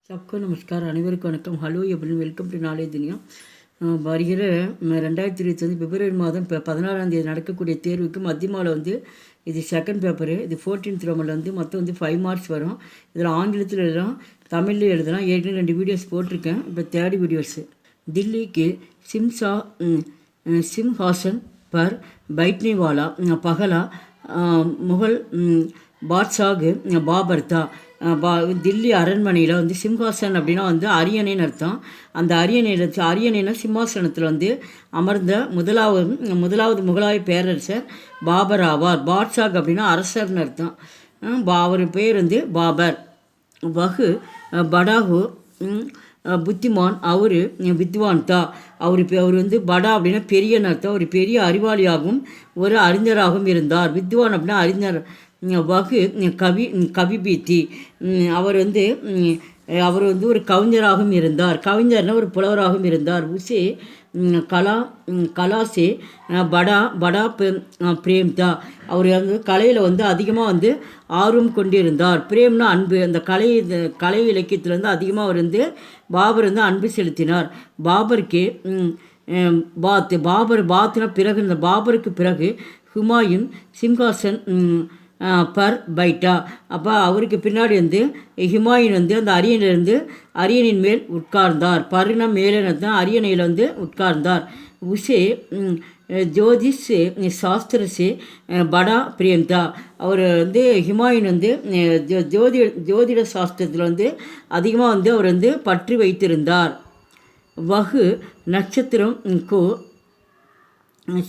सबको नमस्कार அனைவருக்கும் வணக்கம். ஹலோ எப்படின்னு வெல்கம் டு நாளே துனியா. வருகிற 2025 பிப்ரவரி மாதம் 16ஆம் தேதி நடக்கக்கூடிய தேர்வுக்கு மத்தியமாவில் வந்து இது செகண்ட் பேப்பரு. இது 14th ரோமில் வந்து மொத்தம் வந்து 5 மார்க்ஸ் வரும். இதில் ஆங்கிலத்தில் எழுதலாம், தமிழில் எழுதலாம். ஏற்கனவே 2 வீடியோஸ் போட்டிருக்கேன். இப்போ தேர்ட் வீடியோஸு. தில்லிக்கு சிம்ஹாசன் பர் बैठने वाला पहला முகல் பாட்ஷாகு பாபர் தான். தில்லி அரண்மனையில் வந்து சிம்ஹாசன் அப்படின்னா வந்து அரியணைன்னு அர்த்தம். அந்த அரியணைனா சிம்மாசனத்தில் வந்து அமர்ந்த முதலாவது முகலாய பேரரசர் பாபர் ஆவார். பாட்ஷாக் அப்படின்னா அரசர்னு அர்த்தம். அவர் பேர் வந்து பாபர். வகு படாகு புத்திமான், அவர் வித்வான் தான். அவர் வந்து படா அப்படின்னா பெரியன்னு அர்த்தம். அவர் பெரிய அறிவாளியாகவும் ஒரு அறிஞராகவும் இருந்தார். வித்வான் அப்படின்னா அறிஞர். வகு கவிபீத்தி, அவர் வந்து ஒரு கவிஞராகவும் இருந்தார். கவிஞர்னால் ஒரு புலவராகவும் இருந்தார். உசே கலாசே படா பிரேம்தா, அவர் வந்து கலையில் வந்து அதிகமாக வந்து ஆர்வம் கொண்டிருந்தார். பிரேம்னா அன்பு. அந்த கலை இலக்கியத்தில் அதிகமாக அவர் வந்து பாபர் வந்து அன்பு செலுத்தினார். பாபருக்கு பாத்துனா பிறகு, இந்த பாபருக்கு பிறகு ஹுமாயூன் சிம்ஹாசன் பர் பைட்டா. அப்போ அவருக்கு பின்னாடி வந்து ஹுமாயூன் வந்து அந்த அரியணையின் மேல் உட்கார்ந்தார். பருனா மேலே தான் அரியணையில் வந்து உட்கார்ந்தார். உஷே ஜோதிஷ் சாஸ்திரசே படா பிரேம்தா, அவர் வந்து ஹுமாயூன் வந்து ஜோதிட சாஸ்திரத்தில் வந்து அதிகமாக வந்து அவர் வந்து பற்றி வைத்திருந்தார். வகு நட்சத்திரம் கோ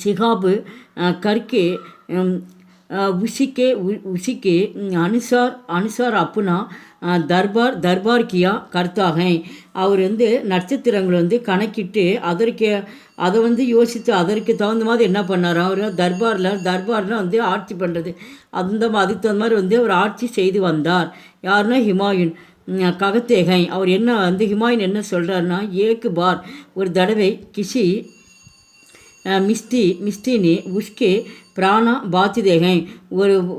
சிகாபு கர்கே உசிக்கே அனுசார் அப்புனா தர்பார் கியா கர்த்தாகை. அவர் வந்து நட்சத்திரங்களை வந்து கணக்கிட்டு அதை வந்து யோசித்து அதற்கு தகுந்த மாதிரி என்ன பண்ணார். அவர் தர்பார்னால் வந்து ஆட்சி பண்ணுறது, அதுக்கு தகுந்த மாதிரி வந்து அவர் ஆட்சி செய்து வந்தார். யாருன்னா ஹுமாயூன். ககத்தேகை, அவர் என்ன வந்து ஹுமாயூன் என்ன சொல்கிறாருன்னா, ஏக்கு பார், ஒரு தடவை கிசி மிஸ்தினி உஷ்கே பிராணா பாத்திதேகை,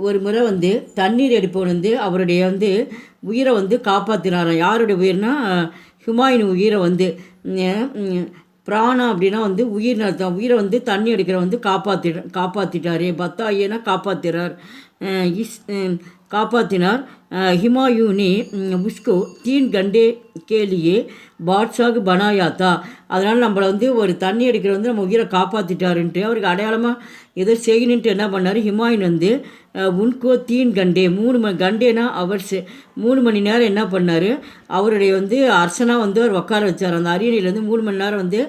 ஒரு முறை வந்து தண்ணீர் எடுப்பவன் வந்து அவருடைய வந்து உயிரை வந்து காப்பாற்றினாராம். யாருடைய உயிர்னா ஹுமாயூன் உயிரை வந்து பிராணா அப்படின்னா வந்து உயிர் அர்த்தம். உயிரை வந்து தண்ணி எடுக்கிற வந்து காப்பாற்றிட்டாரே. பத்தாயினா காப்பாற்றினார். ஹுமாயூனி உஸ்கோ 3 घंटे के लिए பாட்ஷாக் பனாயாத்தா. அதனால் நம்மளை வந்து ஒரு தண்ணி அடிக்கிற வந்து நம்ம உயிரை காப்பாற்றிட்டாருன்ட்டு அவருக்கு அடையாளமாக ஏதோ செய்யணுன்ட்டு என்ன பண்ணார். ஹுமாயூன் வந்து உன்கோ 3 घंटे 3 கண்டேனா அவர்ஸ் 3 மணி நேரம் என்ன பண்ணார், அவருடைய வந்து அரசனாக வந்து அவர் உட்கார வச்சார். அந்த அரியணையிலேருந்து 3 மணி நேரம் வந்து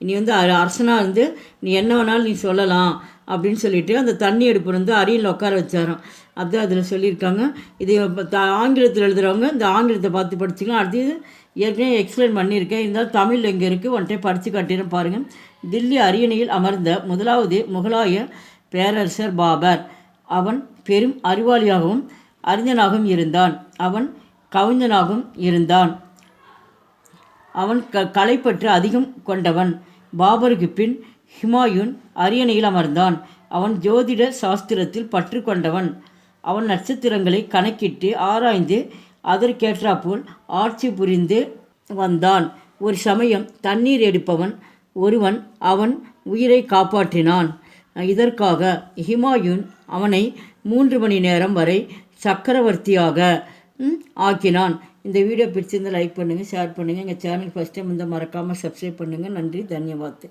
நீ வந்து அரசனாக இருந்து நீ என்ன வேணாலும் நீ சொல்லலாம் அப்படின்னு சொல்லிட்டு அந்த தண்ணி எடுப்பு வந்து அரியணையில் உட்கார வச்சாராம். அதுதான் அதில் சொல்லியிருக்காங்க. இது ஆங்கிலத்தில் எழுதுகிறவங்க இந்த ஆங்கிலத்தை பார்த்து படிச்சுக்கலாம். அடுத்து ஏற்கனவே எக்ஸ்பிளைன் பண்ணியிருக்கேன். இருந்தாலும் தமிழ் எங்கே இருக்குது ஒன்றை படித்து காட்டிடும் பாருங்கள். தில்லி அரியணையில் அமர்ந்த முதலாவது முகலாய பேரரசர் பாபர். அவன் பெரும் அறிவாளியாகவும் அறிஞனாகவும் இருந்தான். அவன் கவிஞனாகவும் இருந்தான். அவன் கலைப்பற்று அதிகம் கொண்டவன். பாபருக்கு பின் ஹுமாயூன் அரியணையில் அமர்ந்தான். அவன் ஜோதிட சாஸ்திரத்தில் பற்று கொண்டவன். அவன் நட்சத்திரங்களை கணக்கிட்டு ஆராய்ந்து அதற்கேற்றாப்போல் ஆட்சி புரிந்து வந்தான். ஒரு சமயம் தண்ணீர் எடுப்பவன் ஒருவன் அவன் உயிரை காப்பாற்றினான். இதற்காக ஹுமாயூன் அவனை 3 மணி நேரம் வரை சக்கரவர்த்தியாக ஆக்கினான். இந்த வீடியோ பிடிச்சிருந்தால் லைக் பண்ணுங்கள், ஷேர் பண்ணுங்கள். எங்கள் சேனல் ஃபஸ்ட் டைம் வந்து மறக்காமல் சப்ஸ்கிரைப் பண்ணுங்கள். நன்றி, தன்யவாத்.